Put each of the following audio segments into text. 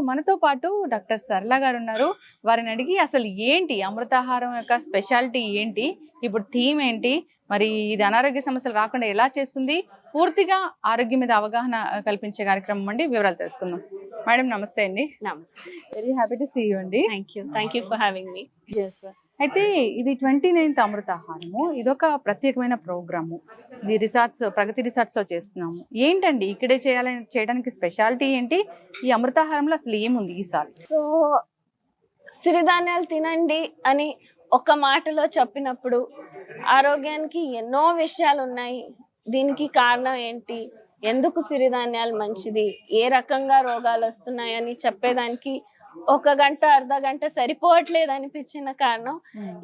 మనతో పాటు డాక్టర్ సరళ గారు ఉన్నారు. వారిని అడిగి అసలు ఏంటి అమృతాహారం యొక్క స్పెషాలిటీ ఏంటి, ఇప్పుడు థీమ్ ఏంటి, మరి ఇది అనారోగ్య సమస్యలు రాకుండా ఎలా చేస్తుంది, పూర్తిగా ఆరోగ్యం మీద అవగాహన కల్పించే కార్యక్రమం అండి. వివరాలు తెలుసుకుందాం. మేడం నమస్తే అండి. నమస్తే. Very happy to see you అండి. Thank you for having me. అయితే ఇది 29th అమృతాహారము, ఇదొక ప్రత్యేకమైన ప్రోగ్రాము. ఇది ప్రగతి రిసార్ట్స్ లో చేస్తున్నాము. ఏంటండి ఇక్కడే చేయడానికి స్పెషాలిటీ ఏంటి, ఈ అమృతాహారంలో అసలు ఏముంది ఈసారి? సో సిరిధాన్యాలు తినండి అని ఒక మాటలో చెప్పినప్పుడు ఆరోగ్యానికి ఎన్నో విషయాలు ఉన్నాయి. దీనికి కారణం ఏంటి, ఎందుకు సిరిధాన్యాలు మంచిది, ఏ రకంగా రోగాలు వస్తున్నాయని చెప్పేదానికి ఒక గంట అర్ధ గంట సరిపోవట్లేదు అనిపించిన కారణం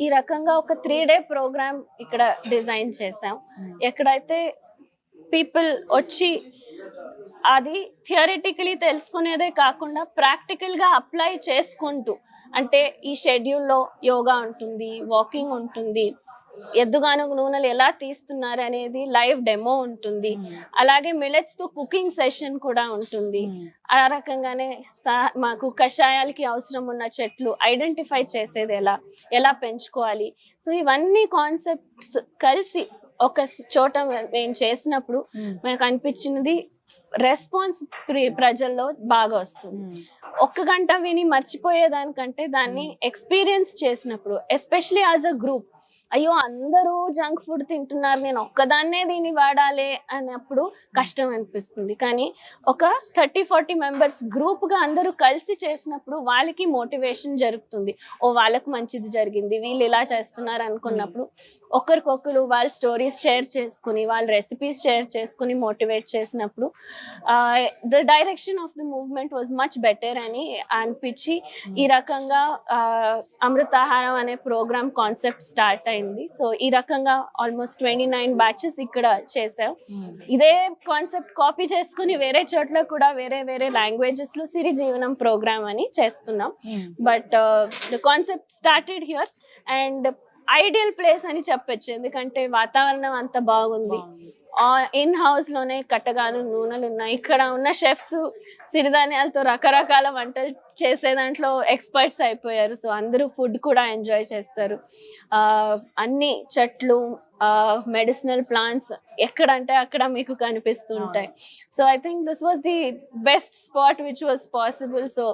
ఈ రకంగా ఒక 3 day ప్రోగ్రామ్ ఇక్కడ డిజైన్ చేసాం. ఎక్కడైతే పీపుల్ వచ్చి అది థియరిటికలీ తెలుసుకునేదే కాకుండా ప్రాక్టికల్గా అప్లై చేసుకుంటూ, అంటే ఈ షెడ్యూల్లో యోగా ఉంటుంది, వాకింగ్ ఉంటుంది, ఎద్దుగానుగ నూనెలు ఎలా తీస్తున్నారు అనేది లైవ్ డెమో ఉంటుంది, అలాగే మిల్లెట్స్ తో కుకింగ్ సెషన్ కూడా ఉంటుంది. ఆ రకంగానే మాకు కషాయాలకి అవసరం ఉన్న చెట్లు ఐడెంటిఫై చేసేది ఎలా పెంచుకోవాలి. సో ఇవన్నీ కాన్సెప్ట్స్ కలిసి ఒక చోట మేము చేసినప్పుడు మనకు అనిపించినది రెస్పాన్స్ ప్రజల్లో బాగా వస్తుంది. ఒక్క గంట విని మర్చిపోయేదానికంటే దాన్ని ఎక్స్పీరియన్స్ చేసినప్పుడు, ఎస్పెషలీ యాజ్ అ గ్రూప్, అయ్యో అందరూ జంక్ ఫుడ్ తింటున్నారు, నేను ఒక్కదాన్నే దీన్ని వాడాలి అన్నప్పుడు కష్టం అనిపిస్తుంది. కానీ ఒక 30-40 మెంబర్స్ గ్రూప్గా అందరూ కలిసి చేసినప్పుడు వాళ్ళకి మోటివేషన్ జరుగుతుంది. ఓ వాళ్ళకు మంచిది జరిగింది, వీళ్ళు ఇలా చేస్తున్నారు అనుకున్నప్పుడు ఒకరికొకరు వాళ్ళ స్టోరీస్ షేర్ చేసుకుని, వాళ్ళ రెసిపీస్ షేర్ చేసుకుని మోటివేట్ చేసినప్పుడు the direction of the movement was much better అని అనిపించి ఈ రకంగా అమృతాహారం అనే ప్రోగ్రామ్ కాన్సెప్ట్ స్టార్ట్ అయింది. సో ఈ రకంగా ఆల్మోస్ట్ 29 బ్యాచెస్ ఇక్కడ చేసాం. ఇదే కాన్సెప్ట్ కాపీ చేసుకుని వేరే చోట్ల కూడా వేరే లాంగ్వేజెస్ లో సిరి జీవనం ప్రోగ్రామ్ అని చేస్తున్నాం. But the concept started here and ideal place అని చెప్పొచ్చు, ఎందుకంటే వాతావరణం అంత బాగుంది. ఇన్ హౌస్ లోనే కట్టగాను నూనెలు ఉన్నాయి. ఇక్కడ ఉన్న షెఫ్స్ సిరిధాన్యాలతో రకరకాల వంటలు చేసే దాంట్లో ఎక్స్పర్ట్స్ అయిపోయారు. సో అందరూ ఫుడ్ కూడా ఎంజాయ్ చేస్తారు. అన్ని చెట్లు, మెడిసినల్ ప్లాంట్స్ ఎక్కడంటే అక్కడ మీకు కనిపిస్తుంటాయి. So I think this was the best spot which was possible. So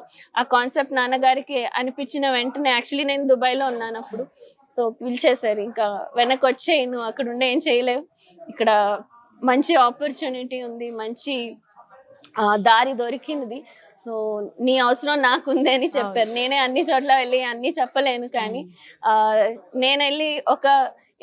ఆ కాన్సెప్ట్ నాన్నగారికి అనిపించిన వెంటనే, యాక్చువల్లీ నేను దుబాయ్లో ఉన్నాను అప్పుడు, సో పిలిచేశారు, ఇంకా వెనక్కి వచ్చేయి, నువ్వు అక్కడ ఉండే ఏం చేయలేవు, ఇక్కడ మంచి ఆపర్చునిటీ ఉంది, మంచి దారి దొరికింది, సో నీ అవసరం నాకుంది అని చెప్పారు. నేనే అన్ని చోట్ల వెళ్ళి అన్ని చెప్పలేను, కానీ నేను వెళ్ళి ఒక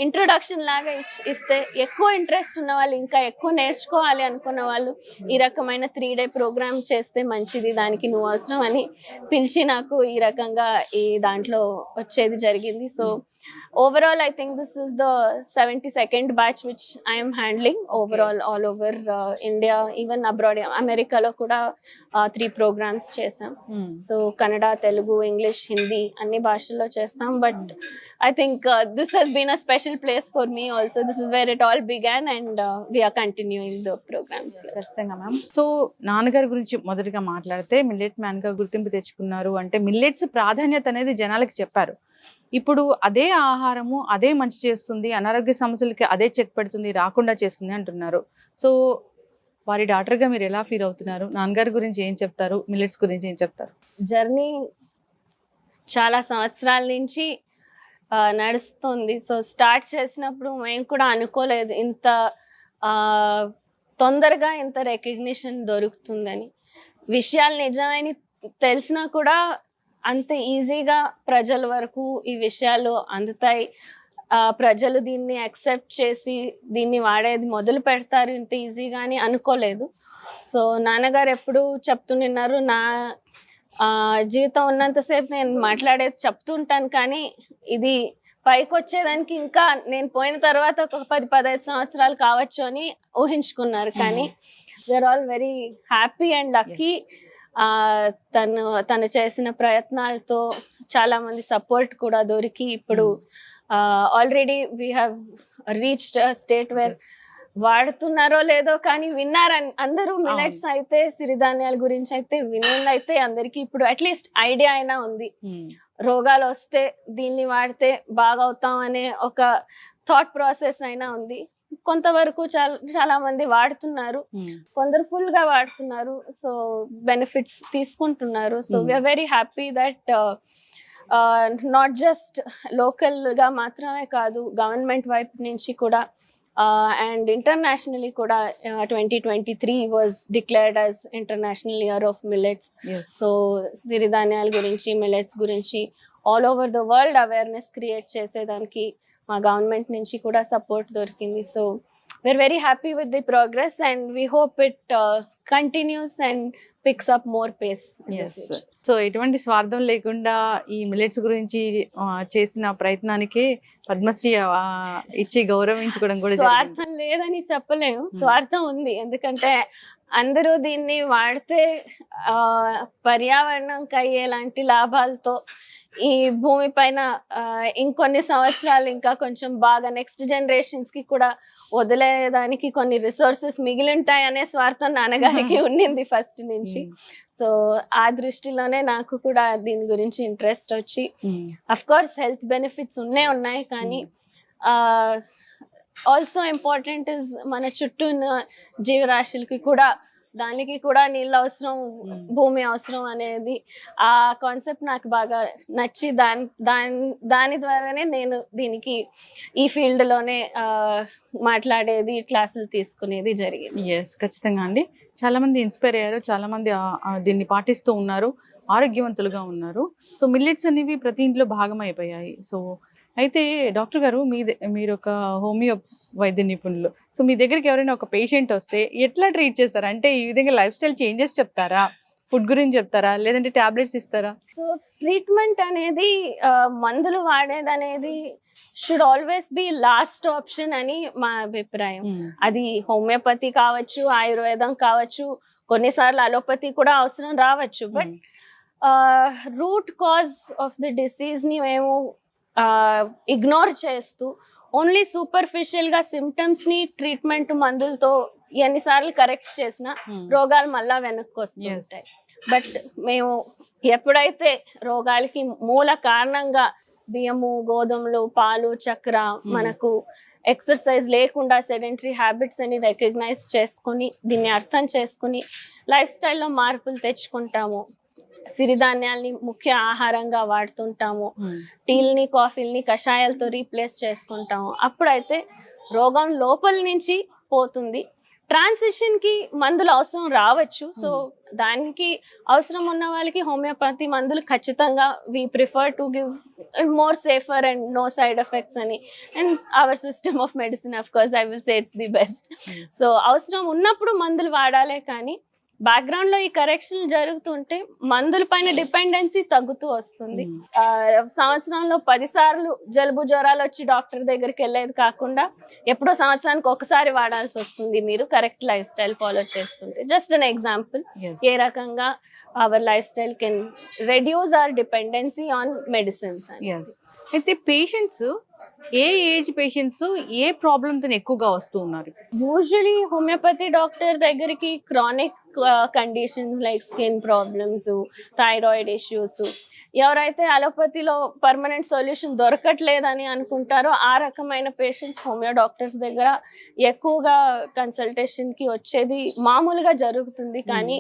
ఇంట్రొడక్షన్ లాగా ఇస్తే ఎక్కువ ఇంట్రెస్ట్ ఉన్న వాళ్ళు, ఇంకా ఎక్కువ నేర్చుకోవాలి అనుకున్న వాళ్ళు ఈ రకమైన 3 day ప్రోగ్రామ్ చేస్తే మంచిది, దానికి నువ్వు అవసరం అని పిలిచి నాకు ఈ రకంగా ఈ దాంట్లో వచ్చేది జరిగింది. So overall I think this is the 72nd batch which I am handling overall all over India, even abroad. America lo kuda 3 programs chesam. So Kannada, Telugu, English, Hindi anni bhashalo chestam, but I think this has been a special place for me also. This is where it all began and we are continuing the programs. ఖచ్చితంగా ma'am. So నాన్నగారి గురించి మొదటిగా మాట్లాడితే millet man గా గుర్తింపు తెచ్చుకున్నారు అంటే millets ప్రాధాన్యత అనేది జనాలకి చెప్పారు. ఇప్పుడు అదే ఆహారము అదే మంచి చేస్తుంది, అనారోగ్య సమస్యలకి అదే చెక్ పెడుతుంది, రాకుండా చేస్తుంది అంటున్నారు. సో వారి డాక్టర్గా మీరు ఎలా ఫీల్ అవుతున్నారు? నాన్నగారి గురించి ఏం చెప్తారు, మిల్లెట్స్ గురించి ఏం చెప్తారు? జర్నీ చాలా సంవత్సరాల నుంచి నడుస్తుంది. సో స్టార్ట్ చేసినప్పుడు మేము కూడా అనుకోలేదు ఇంత తొందరగా ఇంత రికగ్నిషన్ దొరుకుతుందని. విషయాలు నిజమని తెలిసినా కూడా అంత ఈజీగా ప్రజల వరకు ఈ విషయాలు అందుతాయి, ప్రజలు దీన్ని యాక్సెప్ట్ చేసి దీన్ని వాడేది మొదలు పెడతారు ఇంత ఈజీగా అని అనుకోలేదు. సో నాన్నగారు ఎప్పుడు చెప్తున్నారు, నా జీవితం ఉన్నంతసేపు నేను మాట్లాడేది చెప్తుంటాను, కానీ ఇది పైకి వచ్చేదానికి ఇంకా నేను పోయిన తర్వాత ఒక 10-15 సంవత్సరాలు కావచ్చు అని ఊహించుకున్నారు. కానీ we are all very happy and lucky. తను చేసిన ప్రయత్నాలతో చాలా మంది సపోర్ట్ కూడా దొరికి ఇప్పుడు already we have reached a state where వాడుతున్నారో లేదో కానీ విన్నారని అందరూ. మిల్లెట్స్ అయితే సిరిధాన్యాల గురించి అయితే వినేదైతే అందరికి ఇప్పుడు అట్లీస్ట్ ఐడియా అయినా ఉంది. రోగాలు వస్తే దీన్ని వాడితే బాగవుతాం అనే ఒక థాట్ ప్రాసెస్ అయినా ఉంది. కొంతవరకు చాలా మంది వాడుతున్నారు, కొందరు ఫుల్ గా వాడుతున్నారు. సో బెనిఫిట్స్ తీసుకుంటున్నారు. So we are very happy that not just local గా మాత్రమే కాదు, గవర్నమెంట్ వైపు నుంచి కూడా అండ్ ఇంటర్నేషనలీ కూడా 2023 was declared as international year of millets. So సిరిధాన్యాల గురించి, మిల్లెట్స్ గురించి all over the world awareness create చేసేదానికి మా గవర్నమెంట్ నుంచి కూడా సపోర్ట్ దొరికింది. So we are very happy with the progress and we hope it continues and picks up more pace. So ఎటువంటి స్వార్థం లేకుండా ఈ మిల్లెట్స్ గురించి చేసిన ప్రయత్నానికి పద్మశ్రీ ఇచ్చి గౌరవించుకోవడం కూడా స్వార్థం లేదని చెప్పలేము, స్వార్థం ఉంది. ఎందుకంటే అందరూ దీన్ని వాడితే పర్యావరణంకి అయ్యేలాంటి లాభాలతో ఈ భూమి పైన ఇంకొన్ని సంవత్సరాలు ఇంకా కొంచెం బాగా నెక్స్ట్ జనరేషన్స్ కి కూడా వదిలేదానికి కొన్ని రిసోర్సెస్ మిగిలి ఉంటాయి అనే స్వార్థం నాన్నగారికి ఉండింది ఫస్ట్ నుంచి. సో ఆ దృష్టిలోనే నాకు కూడా దీని గురించి ఇంట్రెస్ట్ వచ్చి, అఫ్ కోర్స్ హెల్త్ బెనిఫిట్స్ ఉన్నాయి కానీ ఆల్సో ఇంపార్టెంట్ ఇస్ మన చుట్టూ ఉన్న జీవరాశులకి కూడా, దానికి కూడా నీళ్ళు అవసరం, భూమి అవసరం అనేది ఆ కాన్సెప్ట్ నాకు బాగా నచ్చి దాని ద్వారానే నేను దీనికి ఈ ఫీల్డ్ లోనే మాట్లాడేది, క్లాసులు తీసుకునేది జరిగింది. ఎస్, ఖచ్చితంగా అండి. చాలా మంది ఇన్స్పైర్ అయ్యారు, చాలా మంది దీన్ని పాటిస్తూ ఉన్నారు, ఆరోగ్యవంతులుగా ఉన్నారు. సో మిల్లెట్స్ అనేవి ప్రతి ఇంట్లో భాగం అయిపోయాయి. సో అయితే డాక్టర్ గారు, మీరు ఒక హోమియో వైద్య నిపుణులు. సో మీ దగ్గరికి ఎవరైనా ఒక పేషెంట్ వస్తే ఎట్లా ట్రీట్ చేస్తారా? అంటే ఈ విధంగా లైఫ్ స్టైల్ చేంజెస్ చెప్తారా, ఫుడ్ గురించి చెప్తారా, లేదంటే టాబ్లెట్స్ ఇస్తారా? సో ట్రీట్మెంట్ అనేది, మందులు వాడేది అనేది should always be last option అని మా అభిప్రాయం. అది హోమియోపతి కావచ్చు, ఆయుర్వేదం కావచ్చు, కొన్నిసార్లు అలోపతి కూడా అవసరం రావచ్చు. But root cause of the disease ని మేము ఇగ్నోర్ చేస్తూ ఓన్లీ సూపర్ఫిషియల్ గా సిమ్టమ్స్ ని ట్రీట్మెంట్ మందులతో ఎన్నిసార్లు కరెక్ట్ చేసినా రోగాలు మళ్ళా వెనక్కి వస్తుంటాయి. బట్ మేము ఎప్పుడైతే రోగాలకి మూల కారణంగా బియ్యము, గోధుమలు, పాలు, చక్కెర, మనకు ఎక్సర్సైజ్ లేకుండా సెడెంటరీ హ్యాబిట్స్ అని రికగ్నైజ్ చేసుకుని, దీన్ని అర్థం చేసుకుని లైఫ్ స్టైల్లో మార్పులు తెచ్చుకుంటాము, సిరిధాన్యాల్ని ముఖ్య ఆహారంగా వాడుతుంటాము, టీల్ని, కాఫీల్ని కషాయాలతో రీప్లేస్ చేసుకుంటాము, అప్పుడైతే రోగం లోపల నుంచి పోతుంది. ట్రాన్సిషన్ కి మందులు అవసరం రావచ్చు. సో దానికి అవసరం ఉన్న వాళ్ళకి హోమియోపతి మందులు ఖచ్చితంగా we prefer to give more safer and no side effects అని. And our system of medicine of course I will say it's the best. So అవసరం ఉన్నప్పుడు మందులు వాడాలే కానీ బ్యాక్గ్రౌండ్ లో ఈ కరెక్షన్ జరుగుతుంటే మందుల పైన డిపెండెన్సీ తగ్గుతూ వస్తుంది. సంవత్సరంలో 10 సార్లు జలుబు, జ్వరాలు వచ్చి డాక్టర్ దగ్గరికి వెళ్ళేది కాకుండా ఎప్పుడో సంవత్సరానికి ఒకసారి వాడాల్సి వస్తుంది మీరు కరెక్ట్ లైఫ్ స్టైల్ ఫాలో చేస్తుంటే. జస్ట్ అన్ ఎగ్జాంపుల్, ఏ రకంగా our life style can reduce our dependency on medicines. అయితే పేషెంట్స్, ఏ ఏజ్ పేషెంట్స్ ఏ ప్రాబ్లమ్ తో ఎక్కువగా వస్తూ ఉన్నారు? యూజువలీ హోమియోపతి డాక్టర్ దగ్గరికి chronic conditions like skin problems, thyroid issues, ఎవరైతే అలోపతిలో పర్మనెంట్ సొల్యూషన్ దొరకట్లేదని అనుకుంటారో ఆ రకమైన పేషెంట్స్ హోమియో డాక్టర్స్ దగ్గర ఎక్కువగా కన్సల్టేషన్ కి వచ్చేది మామూలుగా జరుగుతుంది. కానీ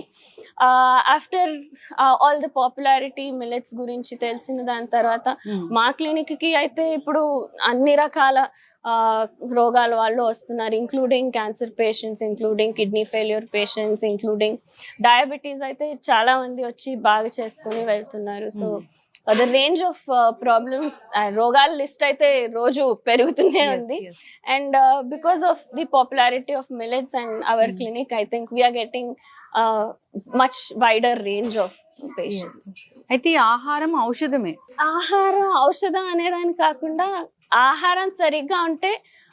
after all the popularity millets గురించి తెలిసిన దాని తర్వాత మా క్లినిక్ కి అయితే ఇప్పుడు అన్ని రకాల రోగాల వాళ్ళు వస్తున్నారు, including cancer patients, including kidney failure patients, including diabetes అయితే చాలా మంది వచ్చి బాగా చేసుకుని వెళ్తున్నారు. So the range of problems, రోగాల లిస్ట్ అయితే రోజు పెరుగుతూనే ఉంది. And because of the popularity of millets and our clinic I think we're getting much wider range of patients. అయితే ఆహారం ఔషధమే. ఆహారం ఔషధం అనేదాని కాకుండా ఆహారం సరిగ్గా ఉంటే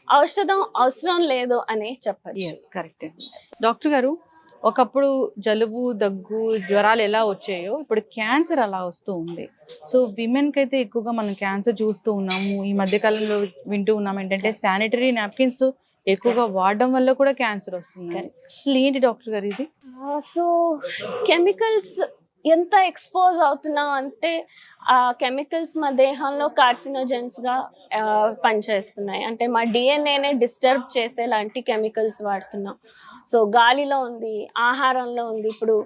ఔషధం అవసరం లేదు అని చెప్పచ్చు. కరెక్ట్. డాక్టర్ గారు, ఒకప్పుడు జలుబు, దగ్గు, జ్వరాలు ఎలా వచ్చాయో ఇప్పుడు క్యాన్సర్ అలా వస్తూ ఉంది. సో విమెన్ కి అయితే ఎక్కువగా మనం క్యాన్సర్ చూస్తూ ఉన్నాము. ఈ మధ్య కాలంలో వింటూ ఉన్నాం ఏంటంటే శానిటరీ నాప్కిన్స్ ఎక్కువగా వాడడం వల్ల కూడా క్యాన్సర్ వస్తుంది. అసలు ఏంటి డాక్టర్ గారు ఇది? సో కెమికల్స్ ఎంత ఎక్స్పోజ్ అవుతున్నాం అంటే ఆ కెమికల్స్ మా దేహంలో కార్సినోజెన్స్ గా పనిచేస్తున్నాయి. అంటే మా డిఎన్ఏనే డిస్టర్బ్ చేసేలాంటి కెమికల్స్ వాడుతున్నాం. సో గాలిలో ఉంది, ఆహారంలో ఉంది. ఇప్పుడు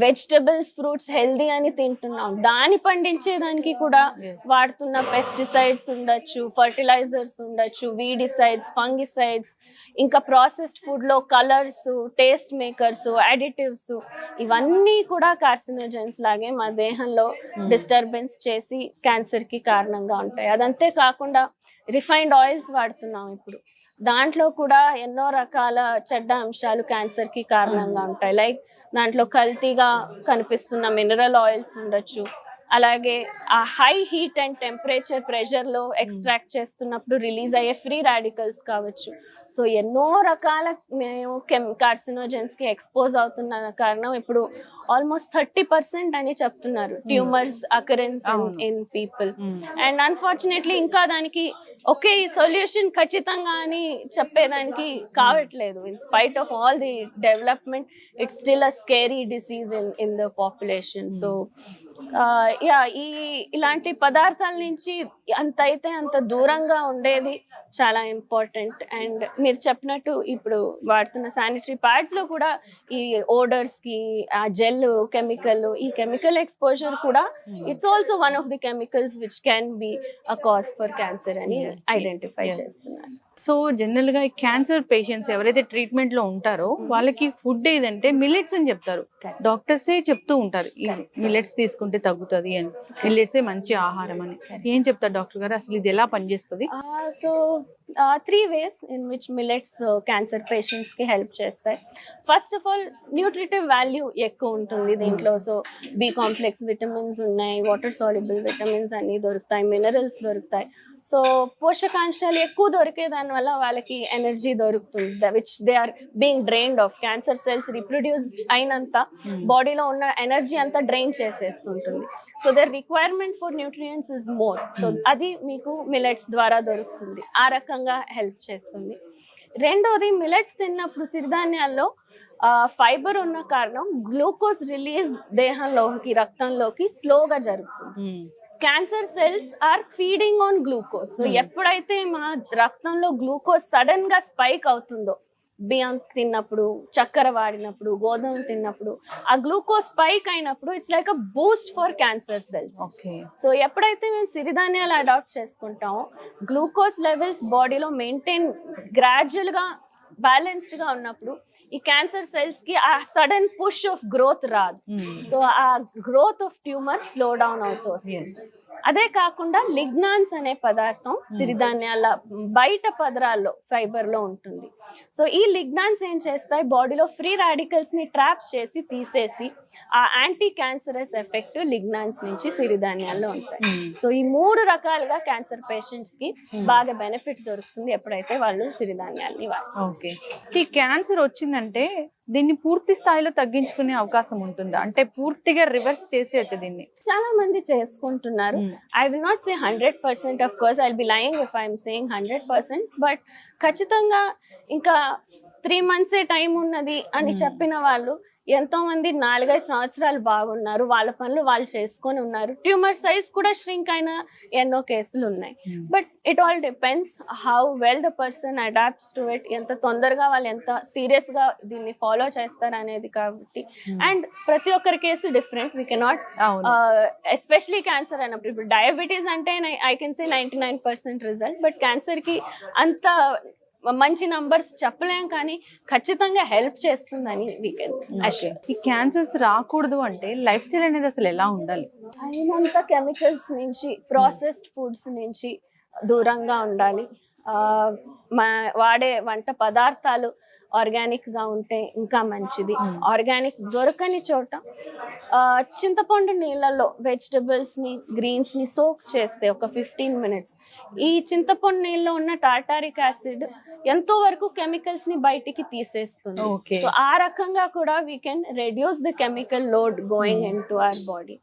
వెజిటబుల్స్, ఫ్రూట్స్ హెల్దీ అని తింటున్నాం, దాన్ని పండించేదానికి కూడా వాడుతున్న పెస్టిసైడ్స్ ఉండొచ్చు, ఫర్టిలైజర్స్ ఉండొచ్చు, వీడిసైడ్స్, ఫంగిసైడ్స్, ఇంకా ప్రాసెస్డ్ ఫుడ్ లో కలర్స్, టేస్ట్ మేకర్స్, అడిటివ్స్, ఇవన్నీ కూడా కార్సినోజెన్స్ లాగే మా దేహంలో డిస్టర్బెన్స్ చేసి క్యాన్సర్ కి కారణంగా ఉంటాయి. అదంతే కాకుండా రిఫైన్డ్ ఆయిల్స్ వాడుతున్నాం ఇప్పుడు, దాంట్లో కూడా ఎన్నో రకాల చెడ్డ అంశాలు క్యాన్సర్ కి కారణంగా ఉంటాయి. లైక్ దాంట్లో కల్తీగా కనిపిస్తున్న మినరల్ ఆయిల్స్ ఉండొచ్చు, అలాగే ఆ high heat and temperature pressure లో ఎక్స్ట్రాక్ట్ చేస్తున్నప్పుడు రిలీజ్ అయ్యే ఫ్రీ రాడికల్స్ కావచ్చు. సో ఎన్నో రకాల మేము కార్సినోజెన్స్ కి ఎక్స్పోజ్ అవుతున్న కారణం ఇప్పుడు ఆల్మోస్ట్ 30% అని చెప్తున్నారు tumours occurrence in people. And unfortunately ఇంకా దానికి ఒకే సొల్యూషన్ ఖచ్చితంగా అని చెప్పేదానికి కావట్లేదు. In spite of all the development, it's still a scary disease in the population. So ఇలాంటి పదార్థాల నుంచి అంత అయితే అంత దూరంగా ఉండేది చాలా ఇంపార్టెంట్. అండ్ మీరు చెప్పినట్టు ఇప్పుడు వాడుతున్న శానిటరీ ప్యాడ్స్ లో కూడా ఈ ఓడర్స్ కి ఆ జెల్ కెమికల్, ఈ కెమికల్ ఎక్స్పోజర్ కూడా it's also one of the chemicals which can be a cause for cancer అని ఐడెంటిఫై చేస్తున్నారు. సో జనరల్ గా క్యాన్సర్ పేషెంట్స్ ఎవరైతే ట్రీట్మెంట్ లో ఉంటారో వాళ్ళకి ఫుడ్ ఏదంటే మిల్లెట్స్ అని చెప్తారు. డాక్టర్సే చెప్తూ ఉంటారు మిల్లెట్స్ తీసుకుంటే తగ్గుతుంది అని, మిల్లెట్సే మంచి ఆహారం అని. ఏం చెప్తారు డాక్టర్ గారు, అసలు ఇది ఎలా పనిచేస్తుంది? So 3 ways in which millets cancer patients కి హెల్ప్ చేస్తాయి. First of all nutritive value ఎక్కువ ఉంటుంది దీంట్లో. సో బి కాంప్లెక్స్ విటమిన్స్ ఉన్నాయి, వాటర్ సాల్యుబుల్ విటమిన్స్ అన్ని దొరుకుతాయి, మినరల్స్ దొరుకుతాయి. సో పోషకాంశాలు ఎక్కువ దొరికే దాని వల్ల వాళ్ళకి ఎనర్జీ దొరుకుతుంది, which they are being drained off. Cancer cells reproduce అయినంత బాడీలో ఉన్న ఎనర్జీ అంతా డ్రైన్ చేసేస్తుంటుంది. So their requirement for nutrients is more. So అది మీకు మిల్లెట్స్ ద్వారా దొరుకుతుంది, ఆ రకంగా హెల్ప్ చేస్తుంది. రెండోది, మిల్లెట్స్ తిన్నప్పుడు సిరిధాన్యాల్లో ఫైబర్ ఉన్న కారణం గ్లూకోజ్ రిలీజ్ దేహంలోకి, రక్తంలోకి స్లోగా జరుగుతుంది. Cancer cells are feeding on glucose. So ఎప్పుడైతే మా రక్తంలో గ్లూకోజ్ సడన్ గా స్పైక్ అవుతుందో, బియ్యం తిన్నప్పుడు, చక్కెర వాడినప్పుడు, గోధుమలు తిన్నప్పుడు, ఆ గ్లూకోజ్ స్పైక్ అయినప్పుడు it's like a Boost for cancer cells. So ఎప్పుడైతే మేము సిరిధాన్యాలు అడాప్ట్ చేసుకుంటామో గ్లూకోజ్ లెవెల్స్ బాడీలో మెయింటైన్ గ్రాడ్యువల్ గా బ్యాలెన్స్డ్ గా ఉన్నప్పుడు ఈ క్యాన్సర్ సెల్స్ కి ఆ సడన్ పుష్ ఆఫ్ గ్రోత్ రాదు. సో ఆ growth of tumour slow down అవుతూ వస్తుంది. అదే కాకుండా లిగ్నాన్స్ అనే పదార్థం సిరిధాన్యాల బయట పదరాల్లో ఫైబర్ లో ఉంటుంది. సో ఈ లిగ్నాన్స్ ఏం చేస్తాయి, బాడీలో ఫ్రీ రాడికల్స్ ని ట్రాప్ చేసి తీసేసి ఆ యాంటీ క్యాన్సరస్ ఎఫెక్ట్ లిగ్నాన్స్ నుంచి సిరిధాన్యాల్లో ఉంటాయి. సో ఈ 3 రకాలుగా క్యాన్సర్ పేషెంట్స్ కి బాగా బెనిఫిట్ దొరుకుతుంది ఎప్పుడైతే వాళ్ళు సిరిధాన్యాల్ని ఓకే. ఈ క్యాన్సర్ వచ్చిందంటే దీన్ని పూర్తి స్థాయిలో తగ్గించుకునే అవకాశం ఉంటుందా, అంటే పూర్తిగా రివర్స్ చేసేయచ్చు దీన్ని? చాలా మంది చేసుకుంటున్నారు. I will not say 100%, of course I will be lying if I'm saying 100%, but ఖచ్చితంగా ఇంకా 3 months టైం ఉన్నది అని చెప్పిన వాళ్ళు ఎంతో మంది 4-5 సంవత్సరాలు బాగున్నారు, వాళ్ళ పనులు వాళ్ళు చేసుకొని ఉన్నారు. ట్యూమర్ సైజ్ కూడా ష్రింక్ అయిన ఎన్నో కేసులు ఉన్నాయి. But it all depends how well the person adapts to it, ఎంత తొందరగా వాళ్ళు ఎంత సీరియస్ గా దీన్ని ఫాలో చేస్తారు అనేది. కాబట్టి అండ్ ప్రతి ఒక్కరి case different. We cannot especially cancer అన్నప్పుడు, ఇప్పుడు డయాబెటీస్ అంటే I can say 99% result, but cancer కి అంత మంచి నంబర్స్ చెప్పలేం, కానీ ఖచ్చితంగా హెల్ప్ చేస్తుందని వీ కెన్ అష్యూర్. ఈ క్యాన్సర్స్ రాకూడదు అంటే లైఫ్ స్టైల్ అనేది అసలు ఎలా ఉండాలి? అయినంత కెమికల్స్ నుంచి, ప్రాసెస్డ్ ఫుడ్స్ నుంచి దూరంగా ఉండాలి. వాడే వంట పదార్థాలు ఆర్గానిక్ గా ఉంటే ఇంకా మంచిది. ఆర్గానిక్ దొరకని చోట చింతపండు నీళ్ళల్లో వెజిటబుల్స్ ని, గ్రీన్స్ ని సోక్ చేస్తే ఒక 15 minutes, ఈ చింతపండు నీళ్ళలో ఉన్న టార్టారిక్ యాసిడ్ ఎంతో వరకు కెమికల్స్ ని బయటికి తీసేస్తుంది. సో ఆ రకంగా కూడా we can reduce the chemical load going in to our body.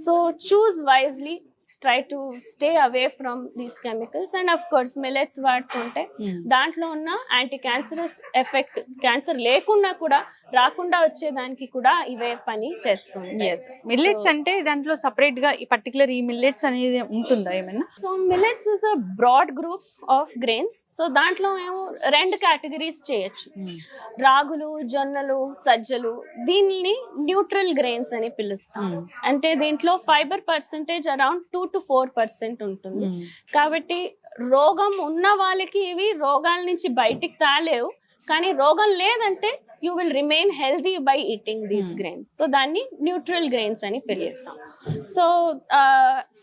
So choose wisely. Try to stay away from these chemicals. And of course millets వాడుతుంటే దాంట్లో ఉన్న యాంటీ క్యాన్సరస్ ఎఫెక్ట్, క్యాన్సర్ లేకుండా కూడా రాకుండా వచ్చేదానికి కూడా ఇవే పని చేస్తుంది. మిల్లెట్స్ అంటే దాంట్లో సపరేట్ గా ఈ పర్టికులర్ ఈ మిల్లెట్స్ అనేది ఉంటుందా ఏమైనా? So millets is a broad group of grains. So దాంట్లో మేము 2 కేటగిరీస్ చేయొచ్చు. రాగులు, జొన్నలు, సజ్జలు, దీనిని న్యూట్రల్ గ్రెయిన్స్ అని పిలుస్తాం. అంటే దీంట్లో ఫైబర్ పర్సెంటేజ్ అరౌండ్ 2 to 4% ఉంటుంది. కాబట్టి రోగం ఉన్న వాళ్ళకి ఇవి రోగాల నుంచి బయటికి తాలేవు, కానీ రోగం లేదంటే you will remain healthy by eating these grains. So దాన్ని న్యూట్రల్ గ్రెయిన్స్ అని పిలుస్తాం. సో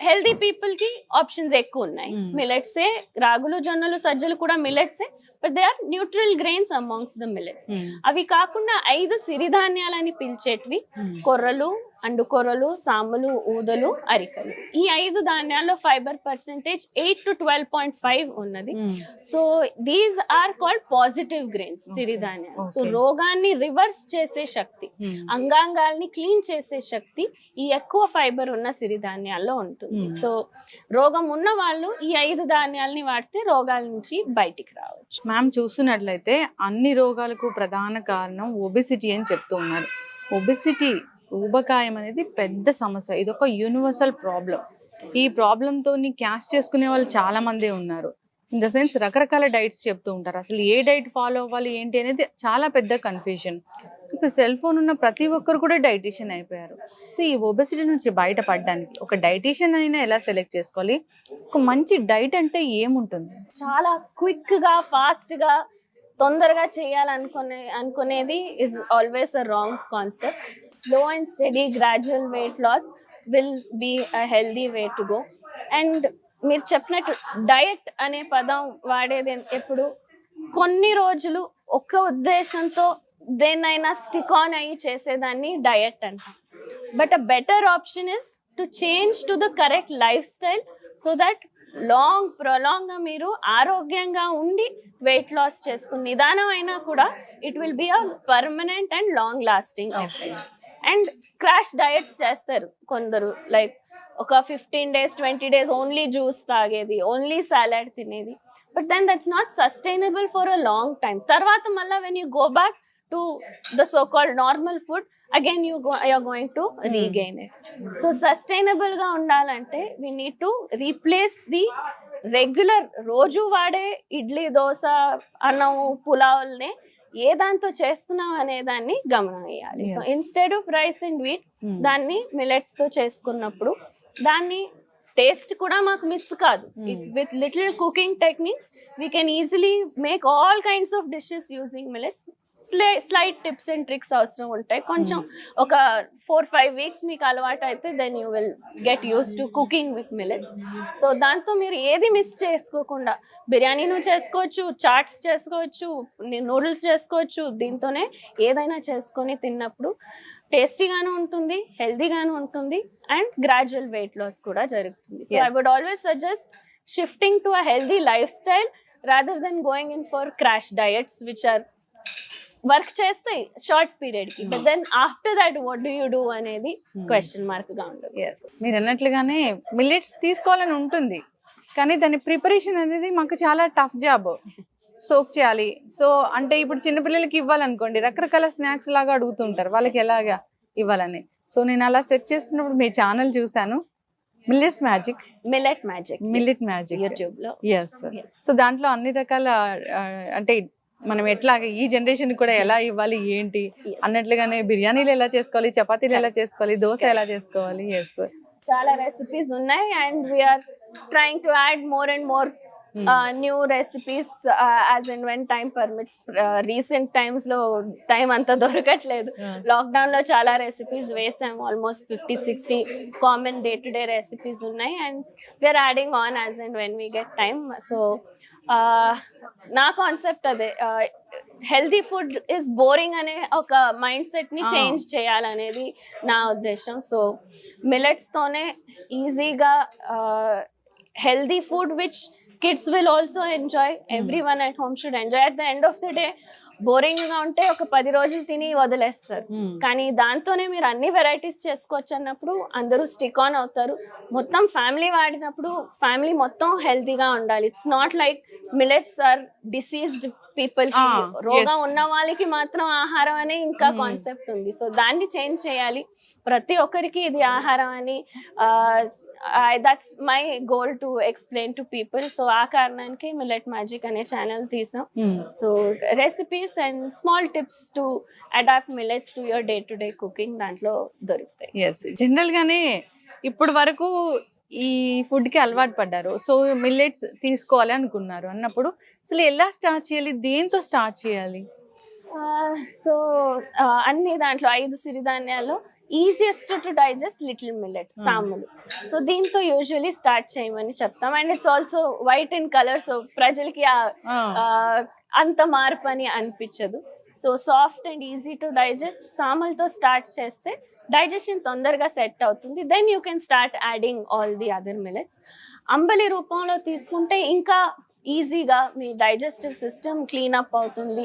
హెల్దీ పీపుల్ కి ఆప్షన్స్ ఎక్కువ ఉన్నాయి. మిల్లెట్సే, రాగులు, జొన్నలు, సజ్జలు కూడా మిల్లెట్సే, but they are neutral grains amongst the millets. అవి కాకుండా 5 సిరిధాన్యాలని పిలిచేటివి కొర్రలు, అండుకొర్రలు, సాములు, ఊదలు, అరికలు. ఈ 5 ధాన్యాల్లో ఫైబర్ పర్సెంటేజ్ 8 to 12.5 ఉన్నది. So these are called positive grains, సిరిధాన్యాలు. సో రోగాన్ని రివర్స్ చేసే శక్తి, అంగాంగాల్ని క్లీన్ చేసే శక్తి ఈ ఎక్కువ ఫైబర్ ఉన్న సిరిధాన్యాల్లో ఉంటుంది. సో రోగం ఉన్న వాళ్ళు ఈ 5 ధాన్యాలని వాడితే రోగాల నుంచి బయటికి రావచ్చు. మ్యామ్, చూస్తున్నట్లయితే అన్ని రోగాలకు ప్రధాన కారణం ఒబెసిటీ అని చెప్తూ ఉన్నారు. ఒబెసిటీ, ఊబకాయం అనేది పెద్ద సమస్య. ఇది ఒక యూనివర్సల్ ప్రాబ్లం. ఈ ప్రాబ్లంతో క్యాష్ చేసుకునే వాళ్ళు చాలా మందే ఉన్నారు. ఇన్ ద సెన్స్ రకరకాల డైట్స్ చెప్తూ ఉంటారు. అసలు ఏ డైట్ ఫాలో అవ్వాలి ఏంటి అనేది చాలా పెద్ద కన్ఫ్యూజన్. ఇప్పుడు సెల్ ఫోన్ ఉన్న ప్రతి ఒక్కరు కూడా డైటీషియన్ అయిపోయారు. సో ఈ ఒబెసిటీ నుంచి బయటపడడానికి ఒక డైటీషియన్ అయినా ఎలా సెలెక్ట్ చేసుకోవాలి? ఒక మంచి డైట్ అంటే ఏముంటుంది? చాలా క్విక్ గా, ఫాస్ట్ గా, తొందరగా అనుకునేది is always a wrong concept. Slow and steady gradual weight loss will be a healthy way to go. And మీరు చెప్పినట్టు డయట్ అనే పదం వాడేది ఎప్పుడు కొన్ని రోజులు ఒక ఉద్దేశంతో దేన్నైనా స్టిక్ ఆన్ అయ్యి చేసేదాన్ని డయట్ అంటాం. But a better option is to change to the correct life style so that prolong గా మీరు ఆరోగ్యంగా ఉండి వెయిట్ లాస్ చేసుకుని నిదానం అయినా కూడా it will be a permanent and long lasting effect. And crash diets చేస్తారు కొందరు, లైక్ ఒక 15 days 20 days ఓన్లీ జ్యూస్ తాగేది, ఓన్లీ సాలడ్ తినేది. But then that's not sustainable for a long time. తర్వాత మళ్ళీ when you go back to the so-called normal food, again you're going to regain it. So sustainable ga undalante we need to replace the regular రోజు వాడే ఇడ్లీ, దోశ, అన్నం, పులావుల్నే ఏ దాంతో చేస్తున్నాం అనే దాన్ని గమనించాలి. So instead of rice and wheat దాన్ని millets తో చేసుకున్నప్పుడు దాన్ని టేస్ట్ కూడా మాకు మిస్ కాదు. With little cooking techniques we can easily make all kinds of dishes using millets. Slight tips and tricks అవసరం ఉంటాయి. కొంచెం ఒక 4-5 weeks మీకు అలవాటు అయితే then you will get use to cooking with millets. So దాంతో మీరు ఏది మిస్ చేసుకోకుండా బిర్యానీను చేసుకోవచ్చు, చాట్స్ చేసుకోవచ్చు, నూడిల్స్ చేసుకోవచ్చు. దీంతోనే ఏదైనా చేసుకొని తిన్నప్పుడు టేస్టీగాను ఉంటుంది, హెల్దీగాను ఉంటుంది, అండ్ గ్రాడ్యువల్ వెయిట్ లాస్ కూడా జరుగుతుంది. So I would always suggest shifting to a healthy lifestyle rather than going in for crash diets which are work చేస్తాయి షార్ట్ పీరియడ్ కి, but then after that what do you do అనేది question mark గా ఉంటుంది. మీరు అన్నట్లుగానే millets తీసుకోవాలని ఉంటుంది, కానీ దాని ప్రిపరేషన్ అనేది మాకు చాలా టఫ్ జాబ్. సోక్ చేయాలి. సో అంటే ఇప్పుడు చిన్నపిల్లలకి ఇవ్వాలనుకోండి, రకరకాల స్నాక్స్ లాగా అడుగుతుంటారు, వాళ్ళకి ఎలాగా ఇవ్వాలని. సో నేను అలా సెర్చ్ చేస్తున్నప్పుడు మీ ఛానల్ చూసాను, మిల్లెట్ మ్యాజిక్ యూట్యూబ్ లో. సో దాంట్లో అన్ని రకాల అంటే మనం ఎట్లా ఈ జనరేషన్ కూడా ఎలా ఇవ్వాలి ఏంటి అన్నట్లుగానే బిర్యానీలు ఎలా చేసుకోవాలి, చపాతీలు ఎలా చేసుకోవాలి, దోశ ఎలా చేసుకోవాలి, చాలా రెసిపీస్ ఉన్నాయి. And we're trying to add more and more new recipes as and when time permits. Recent times lo time anta dorukatledu. Lockdown lo chala recipes vesam, almost 50-60 common day to day recipes unnai, and we are adding on as and when we get time. So na concept ade, healthy food is boring ane oka mindset ni change cheyalanedi na uddesham. So millets tone easy ga healthy food which kids will also enjoy, everyone at home should enjoy. At the end of the day boring గా ఉంటే ఒక 10 రోజులు తిని వదిలేస్తారు. కానీ దాంతోనే మీరు అన్ని వెరైటీస్ చేసుకోవచ్చు అన్నప్పుడు అందరూ స్టిక్ ఆన్ అవుతారు. మొత్తం ఫ్యామిలీ వాడినప్పుడు ఫ్యామిలీ మొత్తం హెల్తీగా ఉండాలి. It's not like millets are diseased people కి, రోగం ఉన్న వాళ్ళకి మాత్రం ఆహారం అనే ఇంకా కాన్సెప్ట్ ఉంది. సో దాన్ని చేంజ్ చేయాలి. ప్రతి ఒక్కరికి ఇది ఆహారం అని that's my goal to explain to people. So ఆ కారణానికి మిల్లెట్ మ్యాజిక్ అనే ఛానల్ తీసాం. So recipes and small tips to adapt millets to your day to day cooking దాంట్లో దొరుకుతాయి. జనరల్ గానే ఇప్పుడు వరకు ఈ ఫుడ్ కి అలవాటు పడ్డారు. సో మిల్లెట్స్ తీసుకోవాలి అనుకున్నారు అన్నప్పుడు అసలు ఎలా స్టార్ట్ చేయాలి, దేంతో స్టార్ట్ చేయాలి? సో అన్ని దాంట్లో 5 సిరిధాన్యాల్లో easiest to digest little millet సామలు. సో దీంతో యూజువలీ స్టార్ట్ చేయమని చెప్తాం. And it's also white in colour, so ప్రజలకి అంత మార్పు అని అనిపించదు. So soft and easy to digest సామలతో స్టార్ట్ చేస్తే డైజెషన్ తొందరగా సెట్ అవుతుంది. Then you can start adding all the other millets. అంబలి రూపంలో తీసుకుంటే ఇంకా ఈజీగా మీ డైజెస్టివ్ సిస్టమ్ క్లీనప్ అవుతుంది,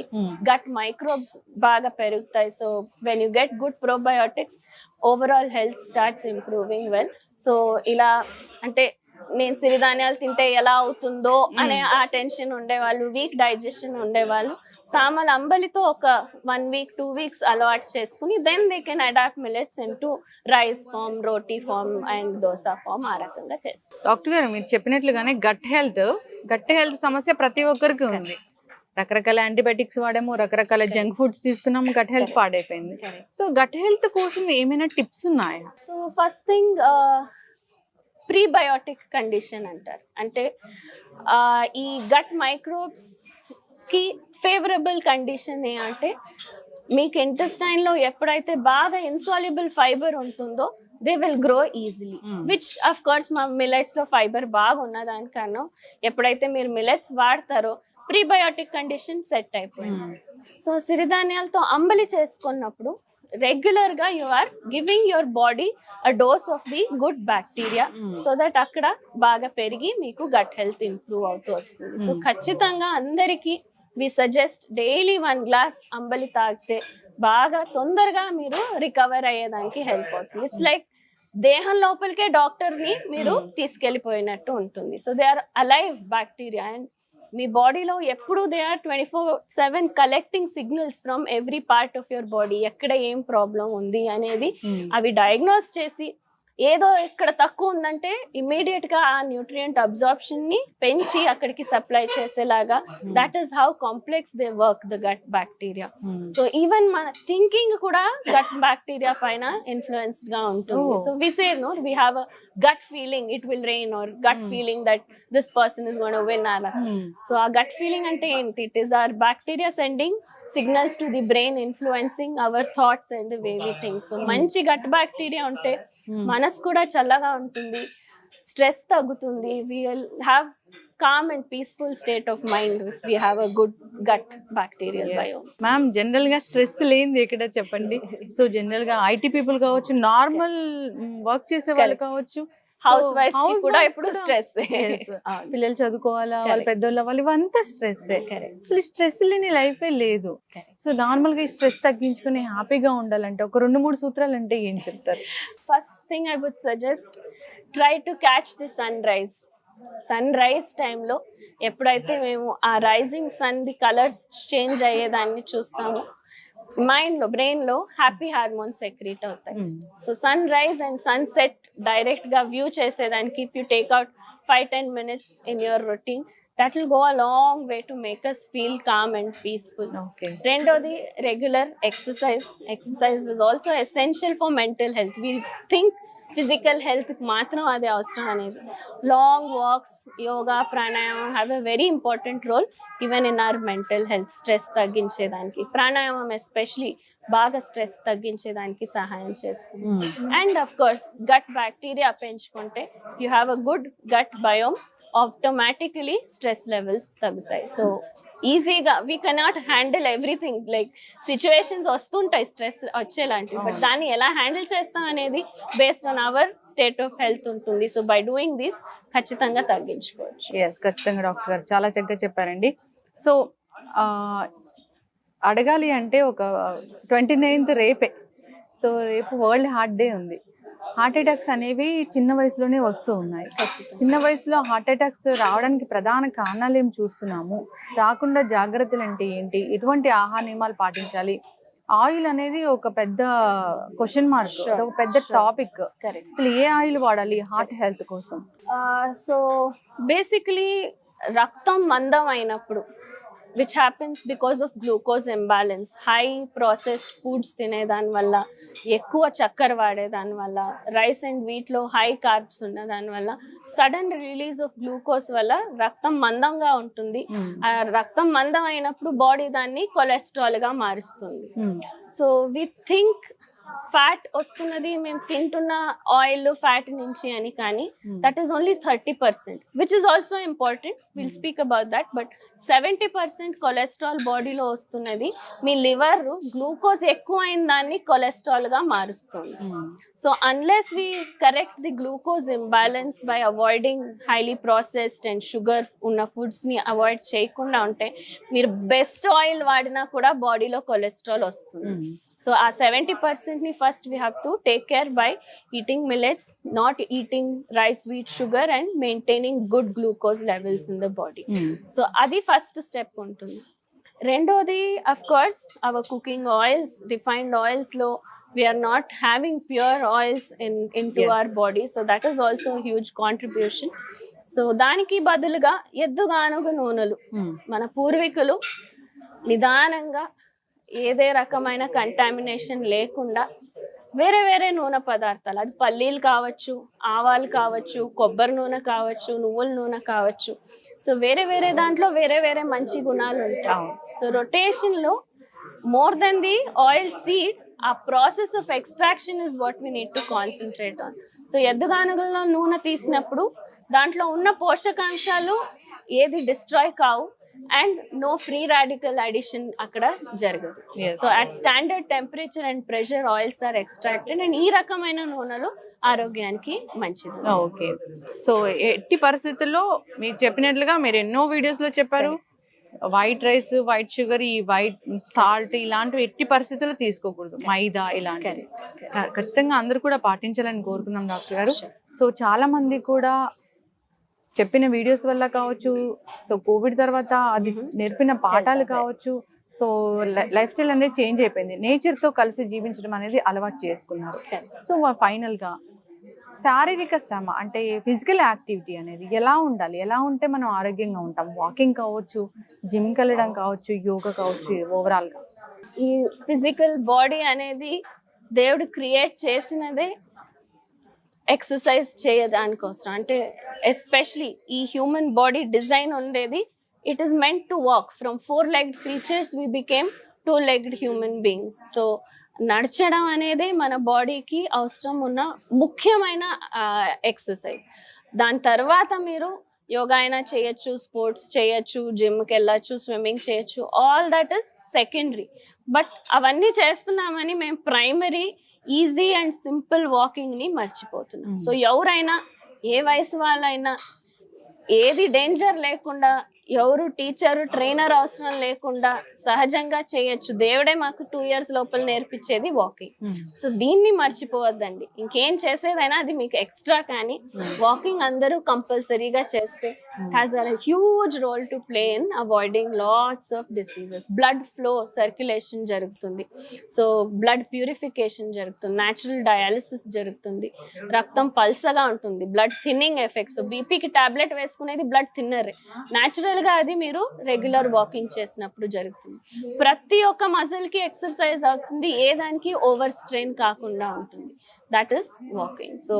గట్ మైక్రోబ్స్ బాగా పెరుగుతాయి. So when you get good probiotics overall health starts improving well. So ఇలా అంటే నేను సిరిధాన్యాలు తింటే ఎలా అవుతుందో అనే ఆ టెన్షన్ ఉండేవాళ్ళు, వీక్ డైజెషన్ ఉండేవాళ్ళు సామల అంబలితో ఒక 1 week 2 weeks అలవాటు చేసుకుని then they can adapt millets into rice form, roti form and dosa form ఆ రకంగా చేస్తారు. డాక్టర్ గారు మీరు చెప్పినట్లుగానే గట్ హెల్త్ సమస్య ప్రతి ఒక్కరికి ఉంది. రకరకాల యాంటీబయాటిక్స్ వాడాము, రకరకాల జంక్ ఫుడ్స్ తీసుకున్నాము, గట్ హెల్త్ పాడైపోయింది. సో గట్ హెల్త్ కోసం ఏమైనా టిప్స్ ఉన్నాయా? So first thing prebiotic condition అంటారు. అంటే ఈ గట్ మైక్రోబ్స్ కి ఫేవరబుల్ కండిషన్ ఏంటంటే మీకు ఇంటెస్టైన్లో ఎప్పుడైతే బాగా ఇన్సాల్యుబుల్ ఫైబర్ ఉంటుందో they will grow easily, which of course మా మిల్లెట్స్లో ఫైబర్ బాగా ఉన్నదానికన్నా ఎప్పుడైతే మీరు మిల్లెట్స్ వాడతారో ప్రీబయోటిక్ కండిషన్ సెట్ అయిపోయింది. సో సిరిధాన్యాలతో అంబలి చేసుకున్నప్పుడు రెగ్యులర్ గా you are giving your body a dose of the good bacteria, so that అక్కడ బాగా పెరిగి మీకు గట్ హెల్త్ ఇంప్రూవ్ అవుతూ వస్తుంది. సో ఖచ్చితంగా అందరికీ వి సజెస్ట్ డైలీ 1 glass అంబలి తాగితే బాగా తొందరగా మీరు రికవర్ అయ్యేదానికి హెల్ప్ అవుతుంది. ఇట్స్ లైక్ దేహం లోపలికే డాక్టర్ ని మీరు తీసుకెళ్లిపోయినట్టు ఉంటుంది. So they are alive bacteria and మీ బాడీలో ఎప్పుడు they are 24/7 collecting signals from every part of your body. ఎక్కడ ఏం ప్రాబ్లం ఉంది అనేది అవి డయాగ్నోస్ చేసి ఏదో ఇక్కడ తక్కువ ఉందంటే ఇమ్మీడియట్ గా ఆ న్యూట్రియంట్ అబ్జార్ప్షన్ ని పెంచి అక్కడికి సప్లై చేసేలాగా that is how complex they work the gut bacteria. So even మన థింకింగ్ కూడా గట్ బ్యాక్టీరియా పైన ఇన్ఫ్లుయెన్స్డ్ గా ఉంటుంది. So we say know we have a gut feeling it will rain or gut feeling that this person is gonna win అలా. So ఆ gut feeling అంటే ఏంటి? It is our bacteria sending signals to the brain influencing our thoughts and the way we think. So మంచి gut bacteria ఉంటే మనసు కూడా చల్లగా ఉంటుంది, స్ట్రెస్ తగ్గుతుంది, we will have calm and peaceful state of mind if we have a good gut bacterial biome. Ma'am general గా stress లేనిది ఎక్కడ చెప్పండి? సో జనరల్ గా ఐటీ పీపుల్ కావచ్చు, నార్మల్ వర్క్ చేసే వాళ్ళు కావచ్చు, హౌస్ వైఫ్ కూడా ఎప్పుడు స్ట్రెస్, పిల్లలు చదువుకోవాలా, వాళ్ళ పెద్దోళ్ళ వాళ్ళు ఇవంతా స్ట్రెస్. అసలు స్ట్రెస్ లేని లైఫే లేదు. సో నార్మల్ గా ఈ స్ట్రెస్ తగ్గించుకుని హ్యాపీగా ఉండాలంటే ఒక 2-3 సూత్రాలు అంటే ఏం చెప్తారు? First thing I would suggest try to catch the sunrise టైంలో ఎప్పుడైతే మేము ఆ rising sun the colours change అయ్యేదాన్ని చూస్తామో మైండ్ లో బ్రెయిన్ లో హ్యాపీ హార్మోన్స్ సెక్రీట్ అవుతాయి. So sunrise and sunset direct గా వ్యూ చేసేదానికి if you take out 5-10 minutes in your routine, that will go a long way to make us feel calm and peaceful. Rendodi regular exercise is also essential for mental health. We think physical health మాత్రం అది అవసరం అనేది. Long walks, yoga, pranayama have a very important role even in our mental health. Stress తగ్గించేదానికి pranayama especially బాగా stress తగ్గించేదానికి సహాయం చేస్తుంది. And of course gut bacteria పెంచుకుంటే you have a good gut biome, automatically stress levels తగ్గుతాయి. సో ఈజీగా we cannot handle everything, like situations వస్తుంటాయి stress వచ్చేలాంటివి, బట్ దాన్ని ఎలా హ్యాండిల్ చేస్తాం అనేది based on our state of health ఉంటుంది. సో బై డూయింగ్ దిస్ ఖచ్చితంగా తగ్గించుకోవచ్చు. ఖచ్చితంగా డాక్టర్ గారు చాలా చక్కగా చెప్పారండి. సో అడగాలి అంటే ఒక 29th రేపే. సో రేపు వరల్డ్ హార్ట్ డే ఉంది. హార్ట్ అటాక్స్ అనేవి చిన్న వయసులోనే వస్తూ ఉన్నాయి. చిన్న వయసులో హార్ట్ అటాక్స్ రావడానికి ప్రధాన కారణాలు ఏం చూస్తున్నాము, రాకుండా జాగ్రత్తలు అంటే ఏంటి, ఎటువంటి ఆహార నియమాలు పాటించాలి? ఆయిల్ అనేది ఒక పెద్ద క్వశ్చన్ మార్క్, ఒక పెద్ద టాపిక్. అసలు ఏ ఆయిల్ వాడాలి హార్ట్ హెల్త్ కోసం? సో బేసికలీ రక్తం మందం అయినప్పుడు, which happens because of glucose imbalance, high processed foods తినేదాని వల్ల, ఎక్కువ చక్కెర వాడేదాని వల్ల, రైస్ అండ్ వీట్లో హై కార్బ్స్ ఉన్న దాని వల్ల సడన్ రిలీజ్ ఆఫ్ గ్లూకోజ్ వల్ల రక్తం మందంగా ఉంటుంది. ఆ రక్తం మందం అయినప్పుడు బాడీ దాన్ని కొలెస్ట్రాల్ గా మారుస్తుంది. సో వి థింక్ ఫ్యాట్ వస్తున్నది మేము తింటున్న ఆయిల్ ఫ్యాట్ నుంచి అని, కానీ that is only 30%, which is also important. Will speak about that. But 70% cholesterol బాడీలో వస్తున్నది మీ లివర్ గ్లూకోజ్ ఎక్కువ అయిన దాన్ని కొలెస్ట్రాల్ గా మారుస్తుంది. So unless we correct the glucose imbalance by avoiding highly processed and sugar ఉన్న ఫుడ్స్ ని అవాయిడ్ చేయకుండా ఉంటే, మీరు బెస్ట్ ఆయిల్ వాడినా కూడా బాడీలో కొలెస్ట్రాల్ వస్తుంది. So our 70% ni first we have to take care by eating millets, not eating rice, wheat, sugar, and maintaining good glucose levels in the body. So adi first step untundi. Rendodi, of course, our cooking oils, refined oils lo we are not having pure oils into our body, so that is also a huge contribution. So daniki baduluga edduganuga నూనెలు మన పూర్వీకులు నిదానంగా ఏదే రకమైన contamination లేకుండా వేరే వేరే నూనె పదార్థాలు, అది పల్లీలు కావచ్చు, ఆవాలు కావచ్చు, కొబ్బరి నూనె కావచ్చు, నువ్వుల నూనె కావచ్చు. సో వేరే వేరే దాంట్లో వేరే వేరే మంచి గుణాలు ఉంటాయి. సో రొటేషన్లో more then the oil seed, ఆ process of extraction is what we need to concentrate on. So ఎద్దుగానుగల్లో నూనె తీసినప్పుడు దాంట్లో ఉన్న పోషకాంశాలు ఏది డిస్ట్రాయ్ కావు, and no free radical addition అక్కడ జరగదు. So at standard temperature and pressure oils are extracted, and ఈ రకమైన నూనెలు ఆరోగ్యానికి మంచిది. ఓకే. సో ఎట్టి పరిస్థితుల్లో మీరు చెప్పినట్లుగా మీరు ఎన్నో వీడియోస్ లో చెప్పారు, వైట్ రైస్, వైట్ షుగర్, ఈ వైట్ సాల్ట్ ఇలాంటివి ఎట్టి పరిస్థితుల్లో తీసుకోకూడదు, మైదా ఇలాంటివి ఖచ్చితంగా అందరూ కూడా పాటించాలని కోరుకున్నాం డాక్టర్ గారు. సో చాలా మంది కూడా చెప్పిన వీడియోస్ వల్ల కావచ్చు, సో కోవిడ్ తర్వాత అది నేర్పిన పాఠాలు కావచ్చు, సో లైఫ్ స్టైల్ అనేది చేంజ్ అయిపోయింది, నేచర్తో కలిసి జీవించడం అనేది అలవాటు చేసుకున్నారు. సో ఫైనల్గా శారీరక శ్రమ అంటే ఫిజికల్ యాక్టివిటీ అనేది ఎలా ఉండాలి, ఎలా ఉంటే మనం ఆరోగ్యంగా ఉంటాం? వాకింగ్ కావచ్చు, జిమ్కి వెళ్ళడం కావచ్చు, యోగా కావచ్చు, ఓవరాల్గా ఈ ఫిజికల్ బాడీ అనేది దేవుడు క్రియేట్ చేసినదే ఎక్సర్సైజ్ చేయడానికోసం. అంటే ఎస్పెషలీ ఈ హ్యూమన్ బాడీ డిజైన్ ఉండేది, it is meant to walk. From 4-legged creatures we became 2-legged human beings. So నడచడం అనేది మన బాడీకి అవసరం ఉన్న ముఖ్యమైన ఎక్సర్సైజ్. దాని తర్వాత మీరు యోగా అయినా చేయొచ్చు, స్పోర్ట్స్ చేయొచ్చు, జిమ్కి వెళ్ళచ్చు, స్విమ్మింగ్ చేయొచ్చు, all that is secondary. But అవన్నీ చేస్తున్నామని మేము primary easy and simple walking ని మర్చిపోతున్నాం. సో ఎవరైనా ఏ వయసు వాళ్ళైనా ఏది డేంజర్ లేకుండా, ఎవరు టీచరు ట్రైనర్ అవసరం లేకుండా సహజంగా చేయొచ్చు. దేవుడే మాకు 2 years లోపల నేర్పించేది వాకింగ్. సో దీన్ని మర్చిపోవద్దండి. ఇంకేం చేసేదైనా అది మీకు ఎక్స్ట్రా, కానీ వాకింగ్ అందరూ కంపల్సరీగా చేస్తే has a huge role to play in avoiding lots of diseases. Blood flow, circulation జరుగుతుంది, సో బ్లడ్ ప్యూరిఫికేషన్ జరుగుతుంది, న్యాచురల్ డయాలిసిస్ జరుగుతుంది, రక్తం పల్సగా ఉంటుంది, బ్లడ్ థిన్నింగ్ ఎఫెక్ట్. సో బీపీకి టాబ్లెట్ వేసుకునేది బ్లడ్ థిన్నరే, న్యాచురల్ గా అది మీరు రెగ్యులర్ వాకింగ్ చేసినప్పుడు జరుగుతుంది. ప్రతి ఒక్క మజిల్ కి ఎక్సర్సైజ్ అవుతుంది, ఏ దానికి ఓవర్ స్ట్రెయిన్ కాకుండా ఉంటుంది. That is walking. So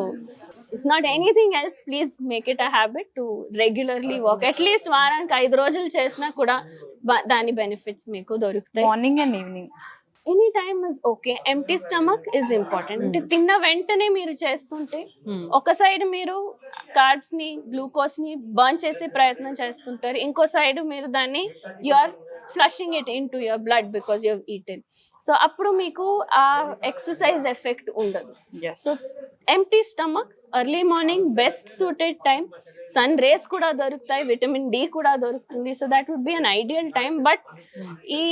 it's not anything else, please make it a habit to regularly walk. At least వారానికి 5 రోజులు చేసినా కూడా దాని బెనిఫిట్స్ మీకు దొరుకుతాయి. Morning and evening any time is okay. Empty stomach is important. అంటే తిన్న వెంటనే మీరు చేస్తుంటే ఒక సైడ్ మీరు కార్బ్స్ ని, గ్లూకోజ్ ని బర్న్ చేసే ప్రయత్నం చేస్తుంటారు, ఇంకో సైడ్ మీరు దాన్ని you are flushing it in to your blood because you have eaten. So అప్పుడు మీకు ఆ ఎక్సర్సైజ్ ఎఫెక్ట్ ఉండదు. So empty stomach early morning best suited time. Sun rays కూడా దొరుకుతాయి, విటమిన్ డి కూడా దొరుకుతుంది. So that would be an ideal time. But ఈ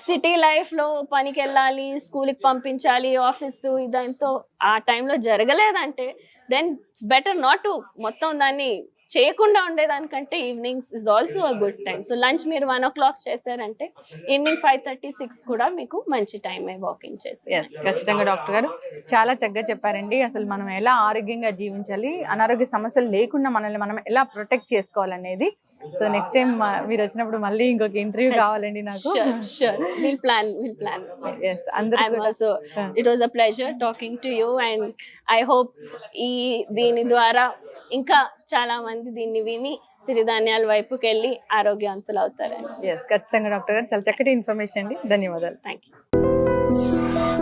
city life లో పనికి వెళ్ళాలి, స్కూల్కి పంపించాలి, ఆఫీస్ ఇదంతా ఆ టైంలో జరగలేదంటే then it's better not to మొత్తం దాన్ని చేయకుండా ఉండేదానికంటే evenings is also a good time. So lunch మీరు 1 o'clock చేశారంటే ఈవినింగ్ 5:30, 6 కూడా మీకు మంచి టైం వాకింగ్ చేసి. ఎస్, ఖచ్చితంగా డాక్టర్ గారు చాలా చక్కగా చెప్పారండి. అసలు మనం ఎలా ఆరోగ్యంగా జీవించాలి, అనారోగ్య సమస్యలు లేకుండా మనల్ని మనం ఎలా ప్రొటెక్ట్ చేసుకోవాలనేది. సో నెక్స్ట్ టైం మీరు వచ్చినప్పుడు మళ్ళీ ఇంకొక ఇంటర్వ్యూ కావాలండి నాకు. Sure. We'll plan. ఎస్, అందరూ I'm కూడా also, it was a pleasure talking to you, and I hope దీని ద్వారా ఇంకా చాలా మంది దీన్ని విని సిరిధాన్యాల వైపుకి వెళ్ళి ఆరోగ్యవంతులు అవుతారని. ఎస్, ఖచ్చితంగా డాక్టర్ గారు చాలా చక్కటి ఇన్ఫర్మేషన్ అండి. ధన్యవాదాలు. Thank you.